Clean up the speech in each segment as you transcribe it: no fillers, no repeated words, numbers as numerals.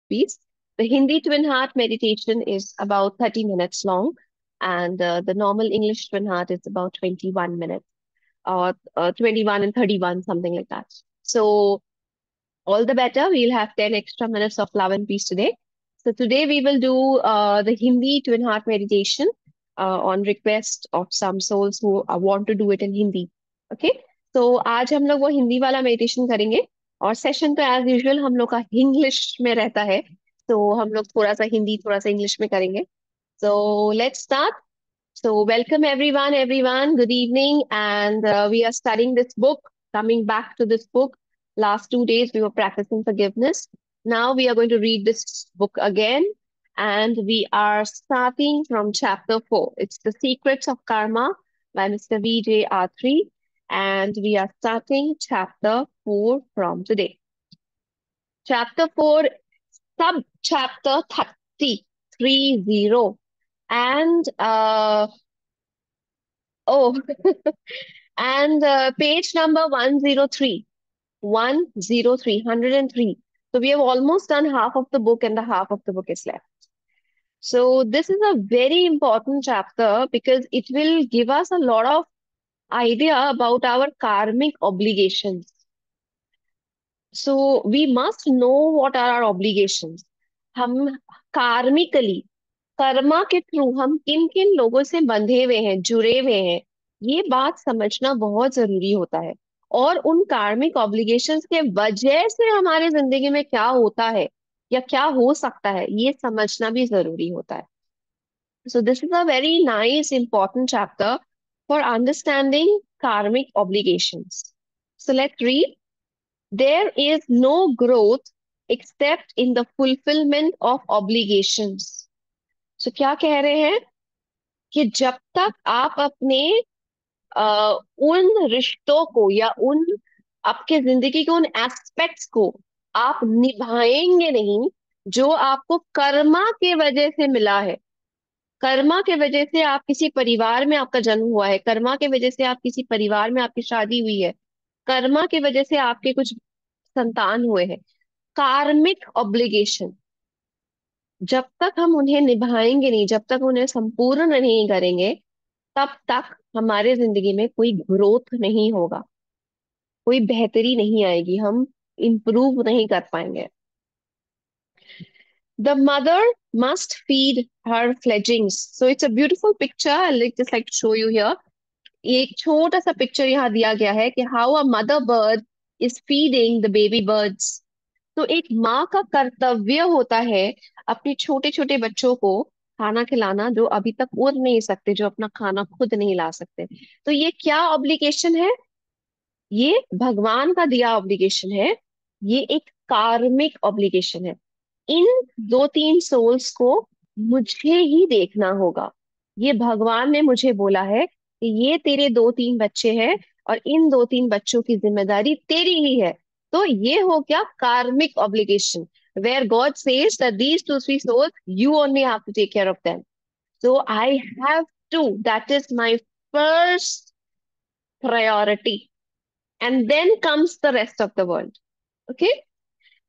piece. The Hindi Twin Heart meditation is about 30 minutes long, and the normal English Twin Heart is about 21 minutes, or 21 and 31, something like that. So, all the better. We'll have 10 extra minutes of love and peace today. So, today we will do the Hindi Twin Heart meditation on request of some souls who want to do it in Hindi. Okay? तो आज हम लोग वो हिंदी वाला meditation करेंगे, और session तो as usual हम लोग का इंग्लिश में रहता है, तो हम लोग थोड़ा सा हिंदी थोड़ा सा इंग्लिश में करेंगे. So let's start. So welcome everyone. Good evening, and we are studying this book. Coming back to this book, last 2 days we were practicing forgiveness. Now we are going to read this book again, and we are starting from chapter 4. It's The Secrets of Karma by Mr. V.J. Atri, and we are starting chapter 4 from today. Chapter 4, sub chapter 30, and oh, and page number 103, 103, 103. So we have almost done half of the book, and the half of the book is left. So this is a very important chapter because it will give us a lot of idea about our karmic obligations. So we must know what are our obligations. हम karmically, Karma के through हम किन किन लोगों से बंधे हुए हैं, जुड़े हुए हैं, ये बात समझना बहुत जरूरी होता है. और उन कार्मिक ऑब्लिगेशंस के वजह से हमारे जिंदगी में क्या होता है या क्या हो सकता है, ये समझना भी जरूरी होता है. So this is a very nice important chapter for understanding karmic obligations. So let's read. There is no growth except in the fulfillment of obligations. So क्या कह रहे हैं कि जब तक आप अपने उन रिश्तों को या उन आपके जिंदगी के उन एस्पेक्ट्स को आप निभाएंगे नहीं जो आपको कर्मा के वजह से मिला है. कर्मा के वजह से आप किसी परिवार में आपका जन्म हुआ है, कर्मा के वजह से आप किसी परिवार में आपकी शादी हुई है, कर्मा के वजह से आपके कुछ संतान हुए हैं. कार्मिक ऑब्लिगेशन, जब तक हम उन्हें निभाएंगे नहीं, जब तक उन्हें संपूर्ण नहीं करेंगे, तब तक हमारे जिंदगी में कोई ग्रोथ नहीं होगा, कोई बेहतरी नहीं आएगी, हम इम्प्रूव नहीं कर पाएंगे. The mother must feed her fledglings. So it's a beautiful picture. I like just like to show you here. एक छोटा सा पिक्चर यहाँ दिया गया है कि how a mother bird is feeding the baby birds. तो एक माँ का कर्तव्य होता है अपने छोटे छोटे बच्चों को खाना खिलाना, जो अभी तक उड़ नहीं सकते, जो अपना खाना खुद नहीं ला सकते. तो ये क्या ऑब्लिगेशन है? ये भगवान का दिया ऑब्लिगेशन है. ये एक कार्मिक ऑब्लिगेशन है. इन दो तीन सोल्स को मुझे ही देखना होगा. ये भगवान ने मुझे बोला है कि ये तेरे दो तीन बच्चे हैं, और इन दो तीन बच्चों की जिम्मेदारी तेरी ही है. तो ये हो गया कार्मिक obligation, where God says that these two three souls you only have to take care of them. So I have to, that is my first priority, and then comes the rest of the world. Okay.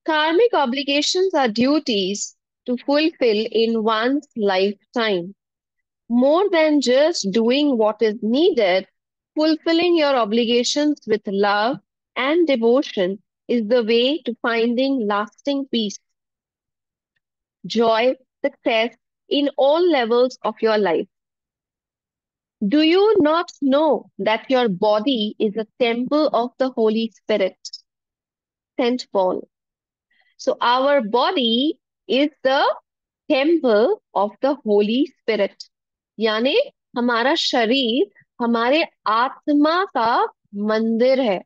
Karmic obligations are duties to fulfill in one's lifetime. More than just doing what is needed, fulfilling your obligations with love and devotion is the way to finding lasting peace, joy, success in all levels of your life. Do you not know that your body is a temple of the Holy Spirit? Saint Paul. So our body is the temple of the Holy Spirit. यानी हमारा शरीर हमारे आत्मा का मंदिर है.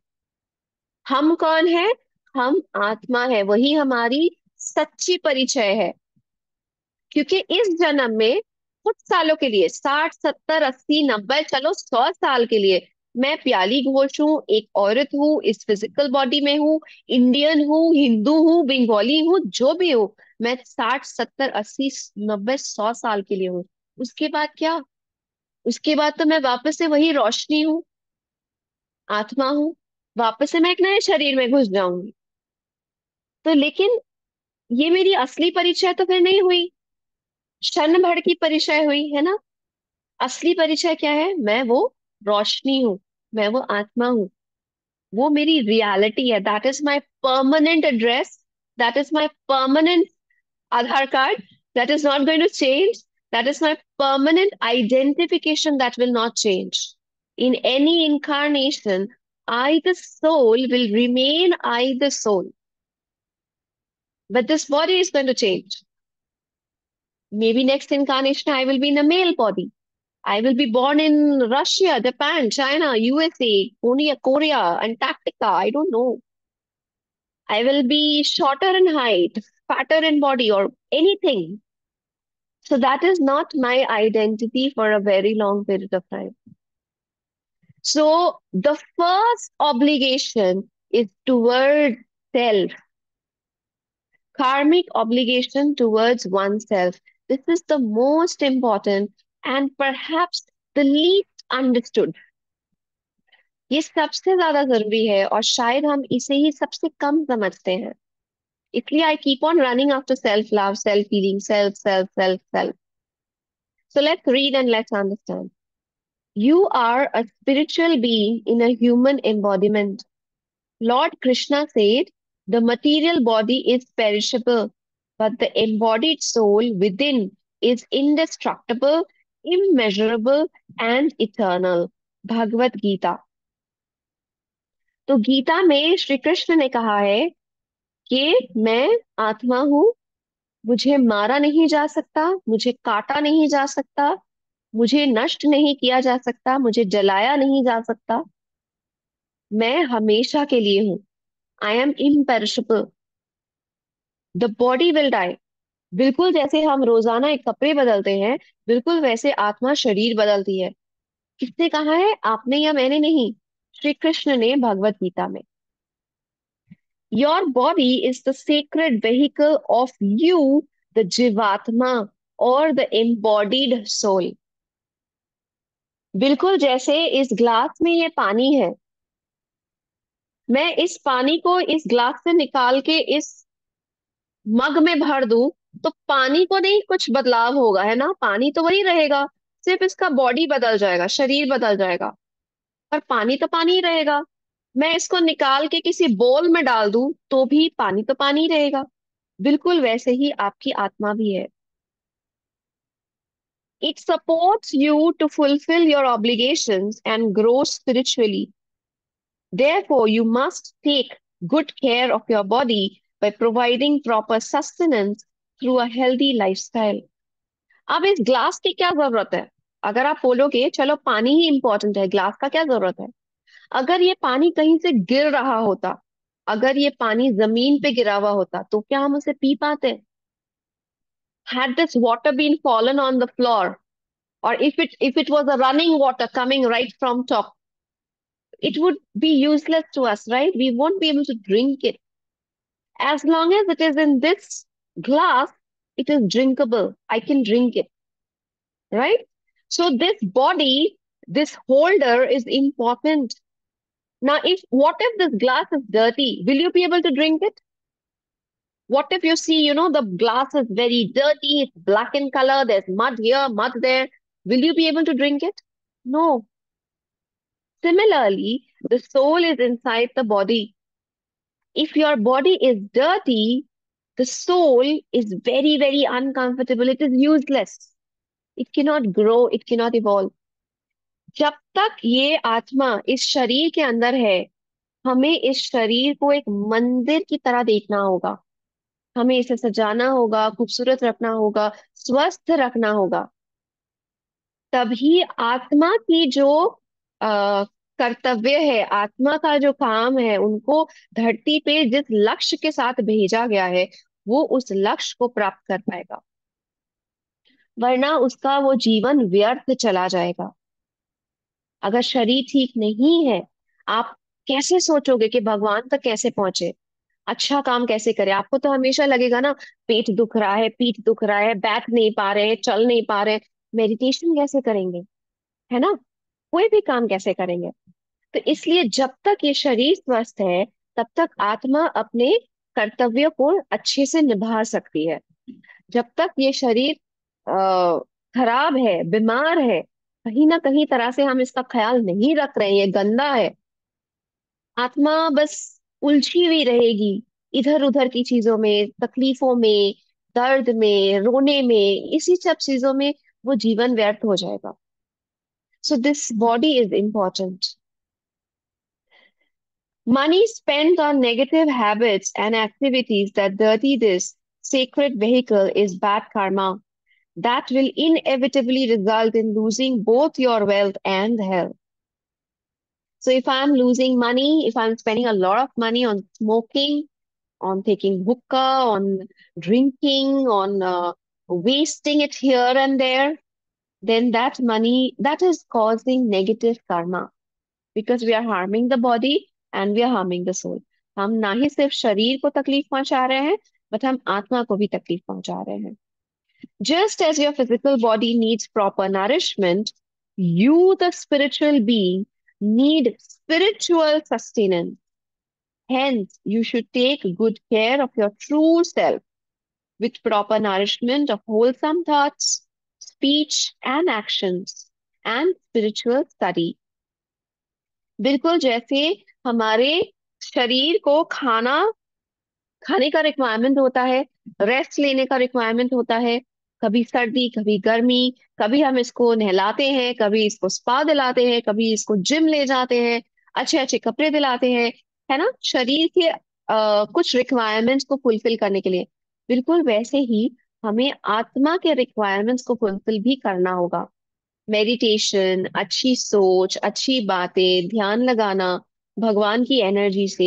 हम कौन है? हम आत्मा है. वही हमारी सच्ची परिचय है. क्योंकि इस जन्म में कुछ सालों के लिए, 60 70 80 90, चलो 100 साल के लिए, मैं प्याली घोष हूँ, एक औरत हूँ, इस फिजिकल बॉडी में हूँ, इंडियन हूँ, हिंदू हूँ, बंगाली हूँ, जो भी हूँ, मैं 60 70 80 90 100 साल के लिए हूँ. उसके बाद क्या? उसके बाद तो मैं वापस से वही रोशनी हूँ, आत्मा हूँ. वापस से मैं एक नए शरीर में घुस जाऊंगी. तो लेकिन ये मेरी असली परिचय तो फिर नहीं हुई, क्षण भर की परिचय हुई है ना। असली परिचय क्या है? मैं वो रोशनी हूँ, मैं वो आत्मा हूँ, वो मेरी रियलिटी है। That is my permanent address, that is my permanent Aadhaar card, that is not going to change, that is my permanent identification that will not change in any incarnation. I the soul will remain I the soul, but this body is going to change. Maybe next incarnation I will be in a male body. I will be born in Russia, Japan, China, USA, Korea, Antarctica. I don't know. I will be shorter in height, fatter in body, or anything. So that is not my identity for a very long period of time. So the first obligation is toward self, karmic obligation towards oneself. This is the most important and perhaps the least understood. ये सबसे ज्यादा जरूरी है और शायद हम इसे ही सबसे कम समझते हैं। इसलिए I keep on running after self love, self healing, self self self self. So let's read and let's understand. You are a spiritual being in a human embodiment. Lord Krishna said, the material body is perishable, but the embodied soul within is indestructible, immeasurable, and eternal. Bhagavad Gita. तो गीता में श्री कृष्ण ने कहा है कि मैं आत्मा हूँ, मुझे मारा नहीं जा सकता, मुझे काटा नहीं जा सकता, मुझे नष्ट नहीं किया जा सकता, मुझे जलाया नहीं जा सकता, मैं हमेशा के लिए हूँ। I am imperishable. The body will die. बिल्कुल जैसे हम रोजाना एक कपड़े बदलते हैं, बिल्कुल वैसे आत्मा शरीर बदलती है। किसने कहा है? आपने या मैंने नहीं, श्री कृष्ण ने भगवत गीता में। Your body is the sacred vehicle of you, the जीवात्मा, और द embodied सोल। बिल्कुल जैसे इस ग्लास में ये पानी है, मैं इस पानी को इस ग्लास से निकाल के इस मग में भर दूं, तो पानी को नहीं कुछ बदलाव होगा, है ना? पानी तो वही रहेगा, सिर्फ इसका बॉडी बदल जाएगा, शरीर बदल जाएगा, पर पानी तो पानी ही रहेगा। मैं इसको निकाल के किसी बोल में डाल दूं तो भी पानी तो पानी ही रहेगा। बिल्कुल वैसे ही आपकी आत्मा भी है। It supports you to fulfil your obligations and grow spiritually. Therefore, you must take good care of your body by providing proper sustenance through a healthy lifestyle. अब इस ग्लास की क्या जरूरत है? अगर आप बोलोगे चलो पानी ही इंपॉर्टेंट है, ग्लास का क्या जरूरत है? अगर ये पानी कहीं से गिर रहा होता, अगर ये पानी जमीन पे गिरा हुआ होता, तो क्या हम उसे पी पाते? Had this water been fallen on the floor, or if it was a running water coming right from top, it would be useless to us, right? We won't be able to drink it. As long as it is in this glass, it is drinkable. I can drink it, right? So this body, this holder is important. Now, if what if this glass is dirty? Will you be able to drink it? What if you see, the glass is very dirty, it's black in color, there's mud here, mud there. Will you be able to drink it? No. Similarly, the soul is inside the body. If your body is dirty, the soul is very, very uncomfortable. It is useless. It cannot grow. It cannot evolve. जब तक ये आत्मा इस शरीर के अंदर है, हमें इस शरीर को एक मंदिर की तरह देखना होगा। हमें इसे सजाना होगा, खूबसूरत रखना होगा, स्वस्थ रखना होगा। तभी आत्मा की जो आ, कर्तव्य है, आत्मा का जो काम है, उनको धरती पे जिस लक्ष्य के साथ भेजा गया है, वो उस लक्ष्य को प्राप्त कर पाएगा। वरना उसका वो जीवन व्यर्थ चला जाएगा। अगर शरीर ठीक नहीं है, आप कैसे सोचोगे कि भगवान तक कैसे पहुंचे, अच्छा काम कैसे करे? आपको तो हमेशा लगेगा ना, पेट दुख रहा है, पीठ दुख रहा है, बैठ नहीं पा रहे हैं, चल नहीं पा रहे हैं, मेडिटेशन कैसे करेंगे? है ना? कोई भी काम कैसे करेंगे? तो इसलिए जब तक ये शरीर स्वस्थ है, तब तक आत्मा अपने कर्तव्य को अच्छे से निभा सकती है। जब तक ये शरीर खराब है, बीमार है, कहीं ना कहीं तरह से हम इसका ख्याल नहीं रख रहे हैं, ये गंदा है, आत्मा बस उलझी हुई रहेगी इधर उधर की चीजों में, तकलीफों में, दर्द में, रोने में, इसी सब चीजों में वो जीवन व्यर्थ हो जाएगा। So this body is important. Money spent on negative habits and activities that dirty this sacred vehicle is bad karma that will inevitably result in losing both your wealth and health. So, if I'm losing money, if I'm spending a lot of money on smoking, on taking hookah, on drinking, on wasting it here and there, then that money that is causing negative karma because we are harming the body and we are harming the soul. हम ना ही सिर्फ शरीर को तकलीफ पहुंचा रहे हैं, but हम आत्मा को भी तकलीफ पहुंचा रहे हैं। Just as your physical body needs proper nourishment, you, the spiritual being, need spiritual sustenance. Hence, you should take good care of your true self with proper nourishment of wholesome thoughts, speech, and actions, and spiritual study. बिल्कुल जैसे हमारे शरीर को खाने का requirement होता है, rest लेने का रिक्वायरमेंट होता है, कभी सर्दी कभी गर्मी, कभी हम इसको नहलाते हैं, कभी इसको स्पा दिलाते हैं, कभी इसको जिम ले जाते हैं, अच्छे अच्छे कपड़े दिलाते हैं, है ना, शरीर के कुछ रिक्वायरमेंट्स को फुलफिल करने के लिए। बिल्कुल वैसे ही हमें आत्मा के रिक्वायरमेंट्स को फुलफिल भी करना होगा। मेडिटेशन, अच्छी सोच, अच्छी बातें, ध्यान लगाना, भगवान की एनर्जी से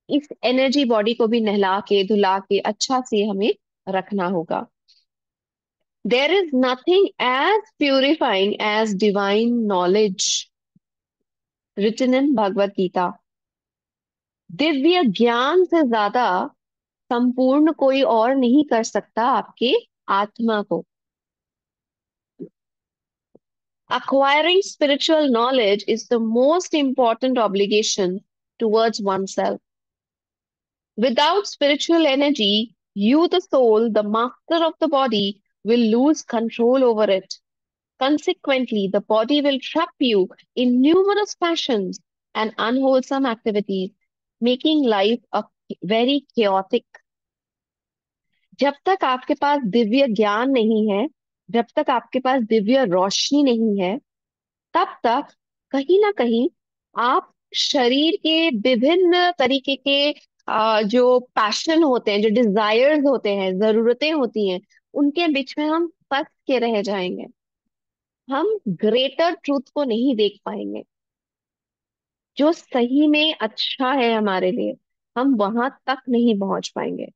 इस एनर्जी बॉडी को भी नहला के धुला के अच्छा से हमें रखना होगा। There is nothing as purifying as divine knowledge written in Bhagavad Gita. दिव्य ज्ञान से ज्यादा संपूर्ण कोई और नहीं कर सकता आपके आत्मा को। Acquiring spiritual knowledge is the most important obligation towards oneself. Without spiritual energy, you, the soul, the master of the body, will lose control over it. Consequently, the body will trap you in numerous passions and unwholesome activities, making life a very chaotic. जब तक आपके पास दिव्य ज्ञान नहीं है, जब तक आपके पास दिव्य रोशनी नहीं है, तब तक कहीं ना कहीं आप शरीर के विभिन्न तरीके के जो पैशन होते हैं, जो डिजायर्स होते हैं, जरूरतें होती हैं, उनके बीच में हम फंस के रह जाएंगे। हम ग्रेटर ट्रूथ को नहीं देख पाएंगे, जो सही में अच्छा है हमारे लिए, हम वहां तक नहीं पहुंच पाएंगे।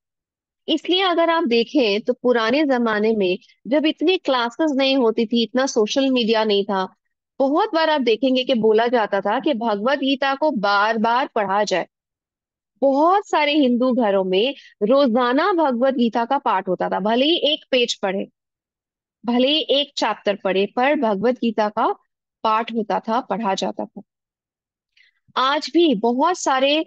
इसलिए अगर आप देखें तो पुराने जमाने में जब इतनी क्लासेस नहीं होती थी, इतना सोशल मीडिया नहीं था, बहुत बार आप देखेंगे कि बोला जाता था कि भगवत गीता को बार बार पढ़ा जाए। बहुत सारे हिंदू घरों में रोजाना भगवत गीता का पाठ होता था, भले ही एक पेज पढ़े, भले ही एक चैप्टर पढ़े, पर भगवत गीता का पाठ होता था, पढ़ा जाता था। आज भी बहुत सारे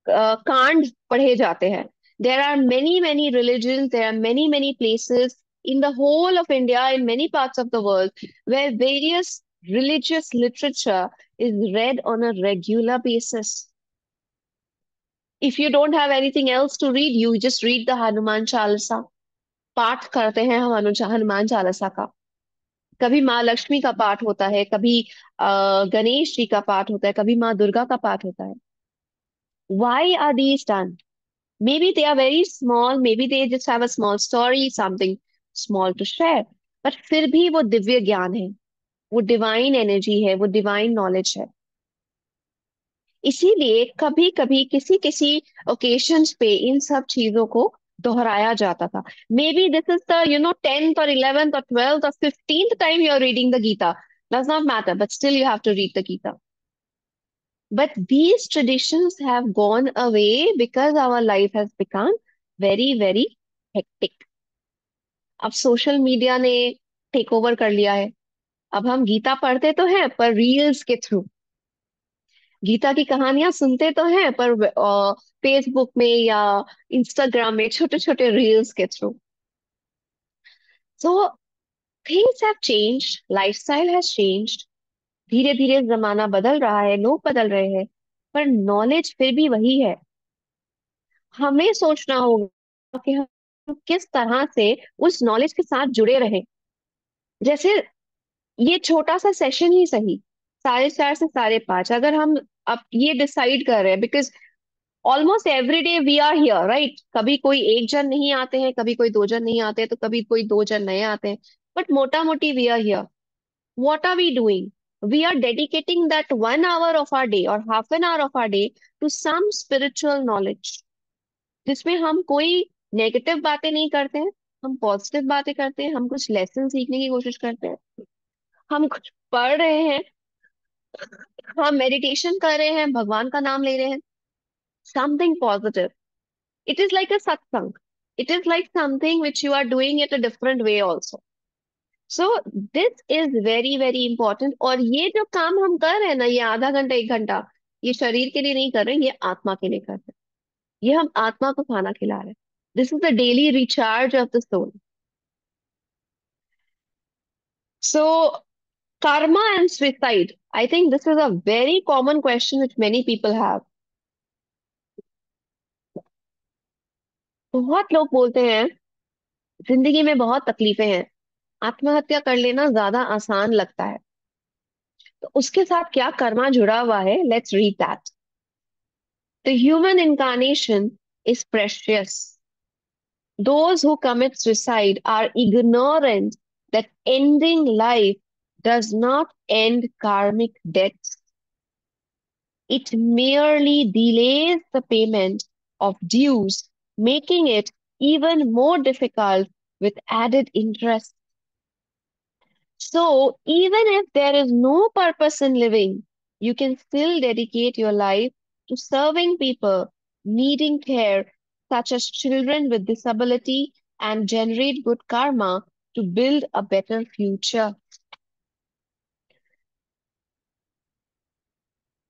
कांड पढ़े जाते हैं। There are many many religion, there are many many places in the whole of India, in many parts of the world, where various religious literature is read on a regular basis. If you don't have anything else to read, you just read the Hanuman Chalisa. पाठ करते हैं हम हनुमान चालीसा का। कभी माँ लक्ष्मी का पाठ होता है, कभी गणेश जी का पाठ होता है, कभी माँ दुर्गा का पाठ होता है। Why are these done? Maybe they are very small, maybe they just have a small story, something small to share. पर फिर भी वो दिव्य ज्ञान है, वो डिवाइन एनर्जी है, वो डिवाइन नॉलेज है। इसीलिए कभी कभी किसी किसी ओकेशंस पे इन सब चीजों को दोहराया जाता था। May be this is the 10th or 11th or 12th or 15th time you are reading the Gita. Does not matter, but still you have to read the Gita. But these traditions have gone away because our life has become very, very hectic. अब social media ने take over कर लिया है। अब हम गीता पढ़ते तो हैं पर रील्स के थ्रू। गीता की कहानियां सुनते तो हैं, पर फेसबुक में या इंस्टाग्राम में छोटे छोटे रील्स के through. So things have changed, lifestyle has changed. धीरे धीरे जमाना बदल रहा है, लोग बदल रहे हैं, पर नॉलेज फिर भी वही है। हमें सोचना होगा कि हम किस तरह से उस नॉलेज के साथ जुड़े रहें। जैसे ये छोटा सा सेशन ही सही, 4:30 से 5:30, अगर हम अब ये डिसाइड कर रहे हैं, because almost every day we are here, right? कभी कोई एक जन नहीं आते हैं, कभी कोई दो जन नहीं आते हैं, तो कभी कोई दो जन नए आते हैं, बट मोटा मोटी we are here. What are we doing? We are dedicating that 1 hour of our day or half an hour of our day to some spiritual knowledge, जिसमें हम कोई नेगेटिव बातें नहीं करते हैं, हम पॉजिटिव बातें करते हैं, हम कुछ लेसन सीखने की कोशिश करते हैं, हम कुछ पढ़ रहे हैं, हम मेडिटेशन कर रहे हैं, भगवान का नाम ले रहे हैं, something positive. It is like a satsang, it is like something which you are doing it a different way also. So this is very very important. और ये जो काम हम कर रहे हैं ना, ये आधा घंटा 1 घंटा, ये शरीर के लिए नहीं कर रहे हैं, ये आत्मा के लिए कर रहे हैं। ये हम आत्मा को खाना खिला रहे हैं। This is the daily recharge of the soul. So karma and suicide, I think this is a very common question which many people have. बहुत लोग बोलते हैं जिंदगी में बहुत तकलीफें हैं, आत्महत्या कर लेना ज्यादा आसान लगता है। तो उसके साथ क्या कर्मा जुड़ा हुआ है, let's read that. The human incarnation is precious. Those who commit suicide are ignorant that ending life does not end karmic debts. It merely delays the payment of dues, making it even more difficult with added interest. So, even if there is no purpose in living, you can still dedicate your life to serving people needing care, such as children with disability, and generate good karma to build a better future.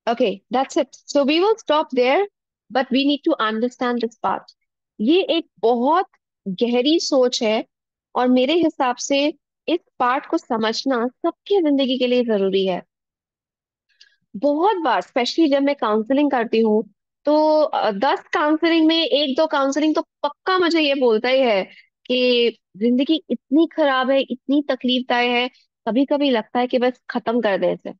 Okay, that's it. So we will stop there, but we need to understand this part. ये एक बहुत गहरी सोच है, और मेरे हिसाब से इस पार्ट को समझना सबकी जिंदगी के लिए जरूरी है। बहुत बार स्पेशली जब मैं काउंसलिंग करती हूँ, तो 10 काउंसलिंग में एक दो काउंसलिंग तो पक्का मुझे ये बोलता ही है कि जिंदगी इतनी खराब है, इतनी तकलीफदायक है, कभी कभी लगता है कि बस खत्म कर दे इसे,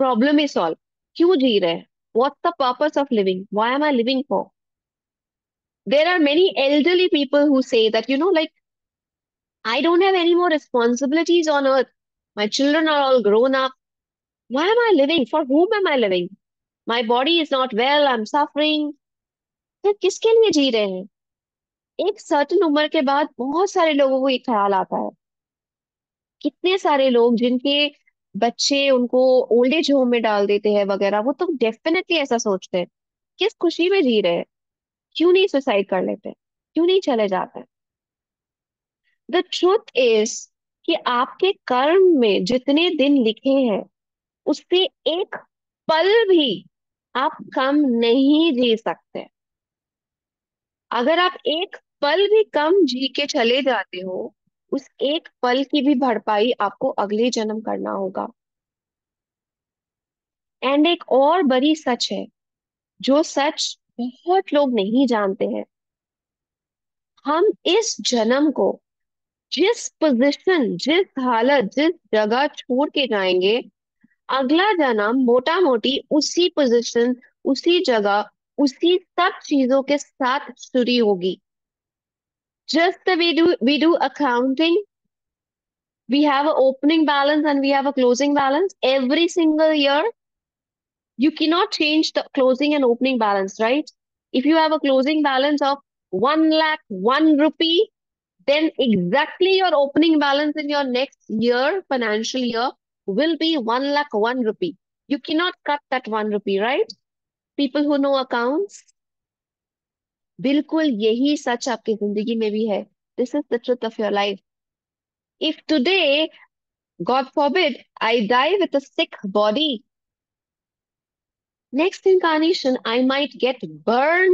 प्रॉब्लम ही सॉल्व। क्यों जी रहे हैं? What's the purpose of living? Why am I living for? There are many elderly people who say that, like, I don't have any more responsibilities on earth, my children are all grown up, why am I living, for whom am I living? My body is not well, I'm suffering. तो किसके लिए जी रहे हैं? एक certain उम्र के बाद बहुत सारे लोगों को ये ख्याल आता है। कितने सारे लोग जिनके बच्चे उनको ओल्ड एज होम में डाल देते हैं वगैरह, वो तो डेफिनेटली ऐसा सोचते हैं, किस खुशी में जी रहे हैं, क्यों नहीं सुसाइड कर लेते, क्यों नहीं चले जाते? द ट्रूथ इज कि आपके कर्म में जितने दिन लिखे हैं, उससे एक पल भी आप कम नहीं जी सकते। अगर आप एक पल भी कम जी के चले जाते हो, उस एक पल की भी भरपाई आपको अगले जन्म करना होगा। एंड एक और बड़ी सच है, जो सच बहुत लोग नहीं जानते हैं। हम इस जन्म को जिस पोजीशन, जिस हालत, जिस जगह छोड़ के जाएंगे, अगला जन्म मोटा मोटी उसी पोजीशन, उसी जगह, उसी सब चीजों के साथ शुरू होगी। Just we do accounting, we have an opening balance and we have a closing balance every single year. You cannot change the closing and opening balance, right? If you have a closing balance of 1 lakh 1 rupee, then exactly your opening balance in your next year, financial year, will be 1 lakh 1 rupee. You cannot cut that 1 rupee, right? People who know accounts, बिल्कुल यही सच आपकी जिंदगी में भी है। This is the truth of your life. If today, God forbid, I die with a sick body, Next incarnation, I might get birth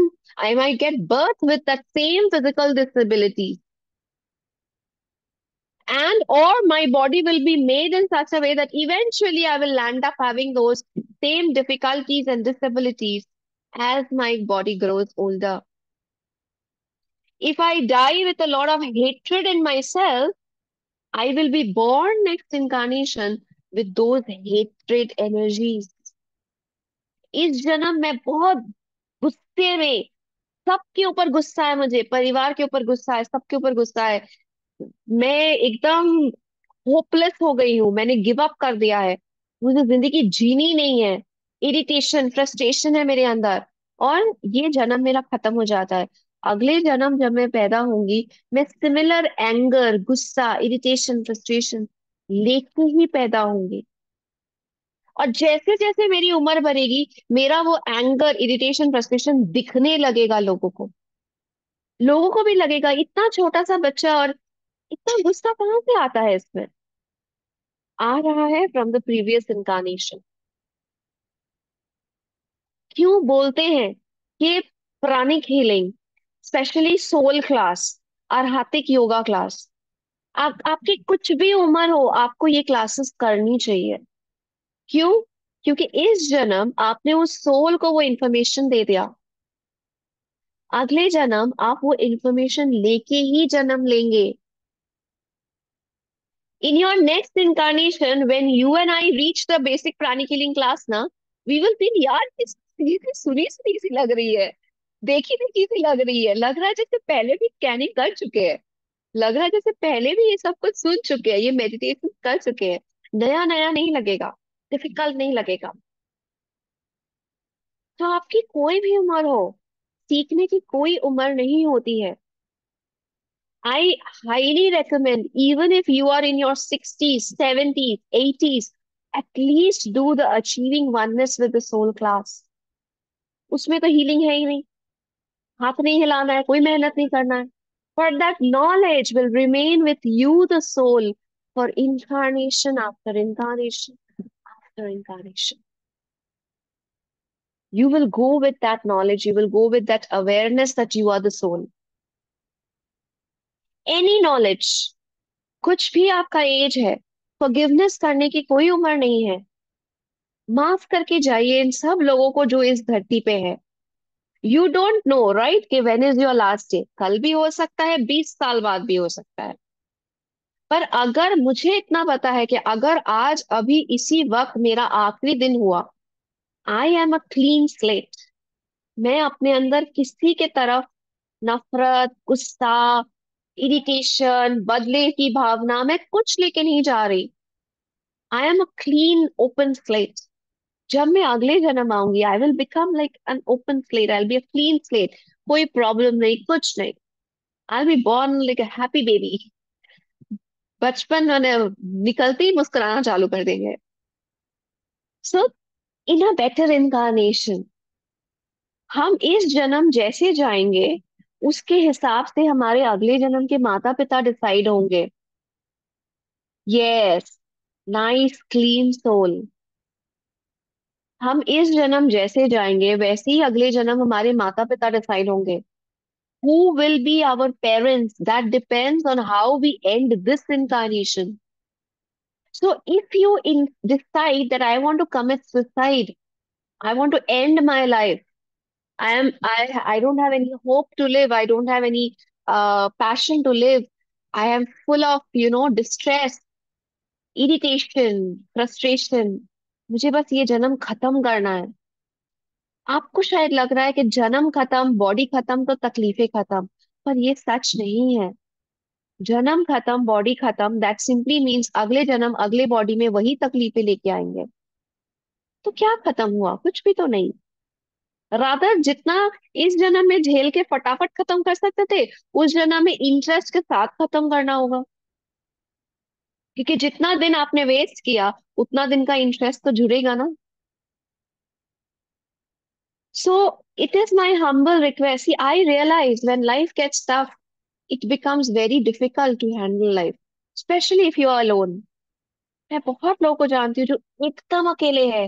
with that same physical disability. And or my body will be made in such a way that eventually I will land up having those same difficulties and disabilities as my body grows older. If I die with a lot of hatred in myself, I will be born next incarnation with those hatred energies. इस जन्म में बहुत गुस्से में, सबके ऊपर गुस्सा है, मुझे परिवार के ऊपर गुस्सा है, सबके ऊपर गुस्सा है, मैं एकदम होपलेस हो गई हूँ, मैंने गिव अप कर दिया है, मुझे जिंदगी जीनी नहीं है, इरिटेशन फ्रस्ट्रेशन है मेरे अंदर, और ये जन्म मेरा खत्म हो जाता है। अगले जन्म जब मैं पैदा होंगी, मैं सिमिलर एंगर, गुस्सा, इरिटेशन, फ्रस्ट्रेशन लेके ही पैदा होंगी। और जैसे जैसे मेरी उम्र बढ़ेगी, मेरा वो एंगर, इरिटेशन, फ्रस्ट्रेशन दिखने लगेगा लोगों को। लोगों को भी लगेगा इतना छोटा सा बच्चा और इतना गुस्सा कहाँ से आता है इसमें। आ रहा है फ्रॉम द प्रीवियस इनकारनेशन। क्यों बोलते हैं कि pranic healing, specially soul class, आध्यात्मिक योगा क्लास, आपकी कुछ भी उम्र हो, आपको ये क्लासेस करनी चाहिए। क्यों? क्योंकि इस जन्म आपने उस सोल को वो इंफॉर्मेशन दे दिया, अगले जन्म आप वो इंफॉर्मेशन लेके ही जन्म लेंगे। In your next incarnation, when you and I reach the basic pranic healing class ना, we will feel यार ये तो सुनी सुनी सी लग रही है, देखी देखी सी लग रही है, लग रहा है जैसे पहले भी स्कैनिंग कर चुके हैं, लग रहा है जैसे पहले भी ये सब कुछ सुन चुके हैं, ये मेडिटेशन कर चुके हैं। नया नया नहीं लगेगा, डिफिकल्ट नहीं लगेगा। तो आपकी कोई भी उम्र हो, सीखने की कोई उम्र नहीं होती है। I highly recommend, even if you are in your 60s, 70s, 80s, at least do the achieving oneness with the soul class. उसमें तो हीलिंग है ही नहीं, हाथ नहीं हिलाना है, कोई मेहनत नहीं करना है। But that knowledge will remain with you, the soul, for incarnation after incarnation after incarnation. You will go with that knowledge, you will go with that awareness that you are the soul. Any knowledge, कुछ भी आपका as है, forgiveness करने की कोई उम्र नहीं है। माफ करके जाइए इन सब लोगों को जो इस धरती पे है। यू डोंट नो राइट कि when is your last day, कल भी हो सकता है, 20 साल बाद भी हो सकता है। पर अगर मुझे इतना पता है कि अगर आज अभी इसी वक्त मेरा आखिरी दिन हुआ, I am a clean slate. मैं अपने अंदर किसी के तरफ नफरत, गुस्सा, इरिटेशन, बदले की भावना, मैं कुछ लेके नहीं जा रही। I am a clean open slate. जब मैं अगले जन्म आऊंगी, I will become like an open slate, I will be a clean slate. कोई प्रॉब्लम नहीं, कुछ नहीं। I will be born like a happy baby. बचपन मैंने निकलते ही मुस्कुराना चालू कर देंगे। सो इन अ बेटर इनकारनेशन, हम इस जन्म जैसे जाएंगे, उसके हिसाब से हमारे अगले जन्म के माता पिता डिसाइड होंगे। Yes, nice clean soul. हम इस जन्म जैसे जाएंगे वैसे ही अगले जन्म हमारे माता पिता डिसाइड होंगे। Who will be our parents? That depends on how we end this incarnation. So if you decide that I want to commit suicide, I want to end my life, I don't have any hope to live, I don't have any passion to live, I am full of distress, irritation, frustration, मुझे बस ये जन्म खत्म करना है। आपको शायद लग रहा है कि जन्म खत्म, बॉडी खत्म तो तकलीफें खत्म, पर ये सच नहीं है। जन्म खत्म, बॉडी खत्म, दैट सिंपली मीन्स अगले जन्म अगले बॉडी में वही तकलीफें लेके आएंगे। तो क्या खत्म हुआ? कुछ भी तो नहीं। रादर जितना इस जन्म में झेल के फटाफट खत्म कर सकते थे, उस जन्म में इंटरेस्ट के साथ खत्म करना होगा। क्योंकि जितना दिन आपने वेस्ट किया, उतना दिन का इंटरेस्ट तो जुड़ेगा ना। So it is my humble request, I realise when life gets tough, it becomes very difficult to handle life, especially if you are alone. मैं बहुत लोगों को जानती हूँ जो एकदम अकेले हैं,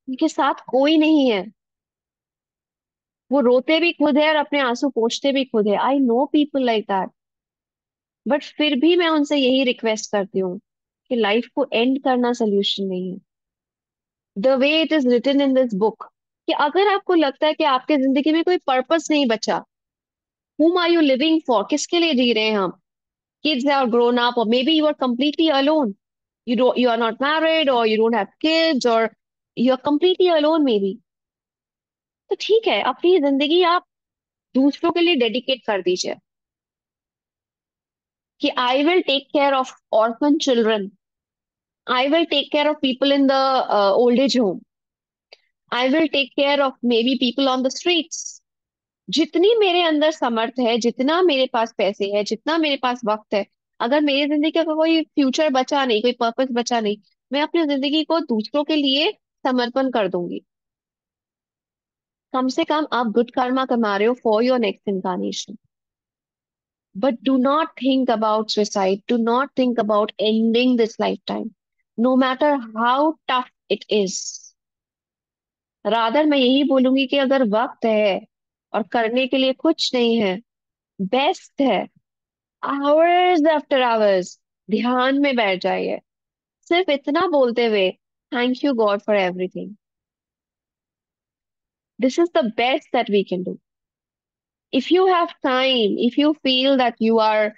उनके साथ कोई नहीं है। वो रोते भी खुद है और अपने आंसू पोंछते भी खुद है। I know people like that. But फिर भी मैं उनसे यही रिक्वेस्ट करती हूँ कि लाइफ को एंड करना सोल्यूशन नहीं है। The way it is written in this book, कि अगर आपको लगता है कि आपके जिंदगी में कोई पर्पस नहीं बचा, whom are you living for, किसके लिए जी रहे हैं हम? Kids are grown up, or maybe you are completely alone. You are not married, or you don't have kids, or you are completely alone maybe. तो ठीक है, अपनी जिंदगी आप दूसरों के लिए डेडिकेट कर दीजिए, कि I will take care of orphan children, I will take care of people in the old age home, I will take care of maybe people on the streets. जितनी मेरे अंदर समर्थ है, जितना मेरे पास पैसे है, जितना मेरे पास वक्त है, अगर मेरी जिंदगी का कोई फ्यूचर बचा नहीं, कोई पर्पस बचा नहीं, मैं अपनी जिंदगी को दूसरों के लिए समर्पण कर दूंगी। कम से कम आप गुड कर्मा कमा रहे हो for your next incarnation. But do not think about suicide, do not think about ending this life time, no matter how tough it is. Rather मैं यही बोलूंगी कि अगर वक्त है और करने के लिए कुछ नहीं है, बेस्ट है आवर्स आफ्टर आवर्स ध्यान में बैठ जाइए, सिर्फ इतना बोलते हुए thank you God for everything. This is the best that we can do. If you have time, if you feel that you are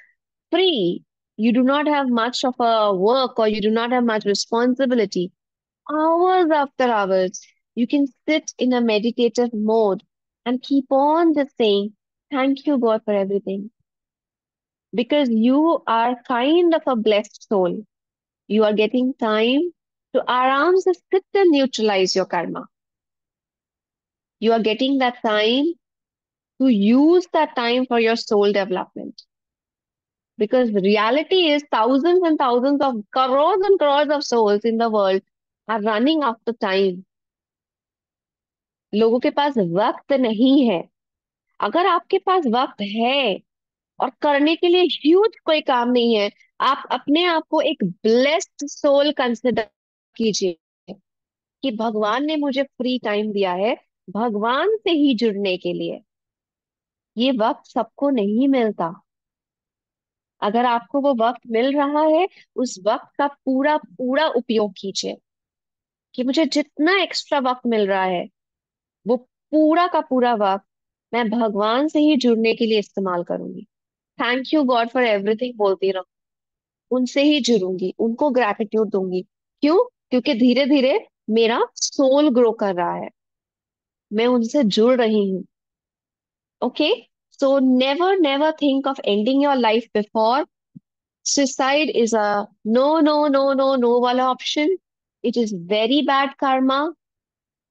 free, you do not have much of a work, or you do not have much responsibility, hours after hours, you can sit in a meditative mode and keep on just saying, thank you, God, for everything. Because you are kind of a blessed soul. You are getting time to aram se sit and neutralize your karma. You are getting that time to use that time for your soul development. Because reality is thousands and thousands of crores and crores of souls in the world are running after time. लोगों के पास वक्त नहीं है। अगर आपके पास वक्त है और करने के लिए ह्यूज कोई काम नहीं है, आप अपने आप को एक ब्लेस्ड सोल कंसिडर कीजिए, कि भगवान ने मुझे फ्री टाइम दिया है भगवान से ही जुड़ने के लिए। ये वक्त सबको नहीं मिलता। अगर आपको वो वक्त मिल रहा है, उस वक्त का पूरा पूरा उपयोग कीजिए, कि मुझे जितना एक्स्ट्रा वक्त मिल रहा है, वो पूरा का पूरा वक्त मैं भगवान से ही जुड़ने के लिए इस्तेमाल करूंगी। Thank you God for everything बोलती रहूं, उनसे ही जुड़ूंगी, उनको ग्रैटिट्यूड दूंगी। क्यों? क्योंकि धीरे धीरे मेरा सोल ग्रो कर रहा है, मैं उनसे जुड़ रही हूँ। Okay, so never never think of ending your life before. Suicide is a no, no, no, no, no wala option. It is very bad karma.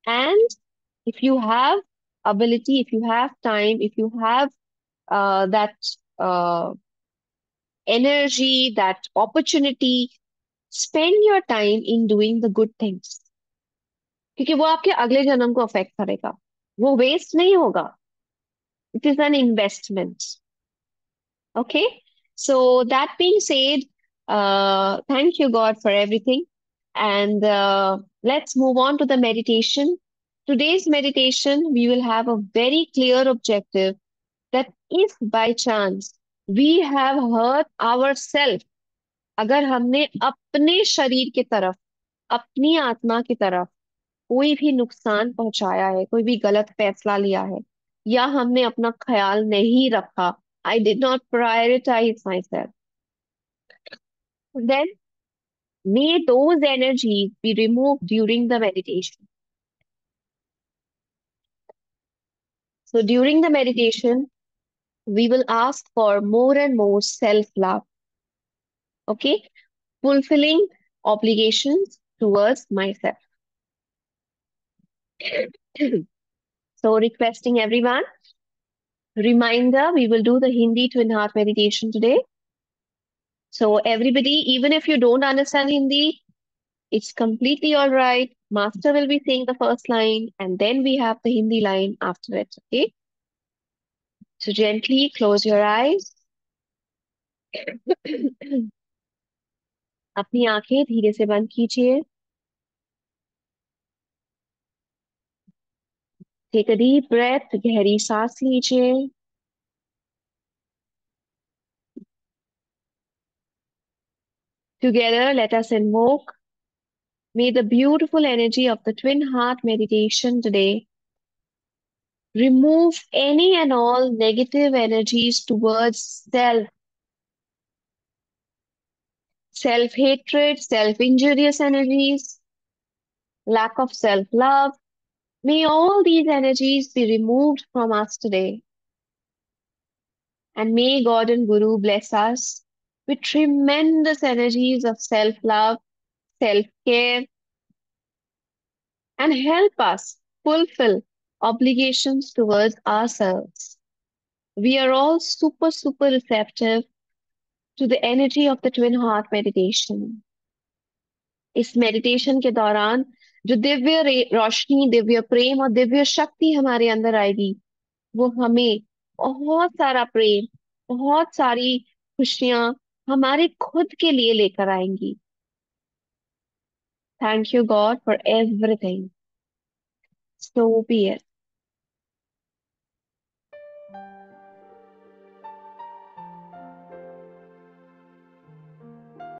And if you have ability, if you have time, if you have that energy, that opportunity, spend your time in doing the good things. क्योंकि वो आपके अगले जन्म को affect करेगा, वो waste नहीं होगा। It is an investment. Okay, so that being said, thank you, God, for everything. And let's move on to the meditation. Today's meditation, we will have a very clear objective, that if by chance we have hurt ourselves, अगर हमने अपने शरीर की तरफ, अपनी आत्मा की तरफ कोई भी नुकसान पहुंचाया है, कोई भी गलत फैसला लिया है, या हमने अपना ख्याल नहीं रखा, I did not prioritize myself, then may those energies be removed during the meditation. So during the meditation, we will ask for more and more self-love, okay? Fulfilling obligations towards myself. So requesting everyone, reminder, we will do the Hindi twin heart meditation today. So everybody, even if you don't understand Hindi, it's completely all right. Master will be saying the first line, and then we have the Hindi line after it. Okay. So gently close your eyes. अपनी आंखें धीरे से बंद कीजिए। Take a deep breath, गहरी सांस लीजिए. Together, let us invoke. May the beautiful energy of the twin heart meditation today remove any and all negative energies towards self hatred, self injurious energies, lack of self love. May all these energies be removed from us today. And may God and Guru bless us with tremendous energies of self love, self care, and help us fulfill obligations towards ourselves. We are all super, super receptive to the energy of the twin heart meditation. इस meditation के दौरान जो दिव्य रोशनी, दिव्य प्रेम और दिव्य शक्ति हमारे अंदर आएगी, वो हमें बहुत सारा प्रेम, बहुत सारी खुशियां हमारे खुद के लिए लेकर आएंगी. Thank you God for everything. So B it.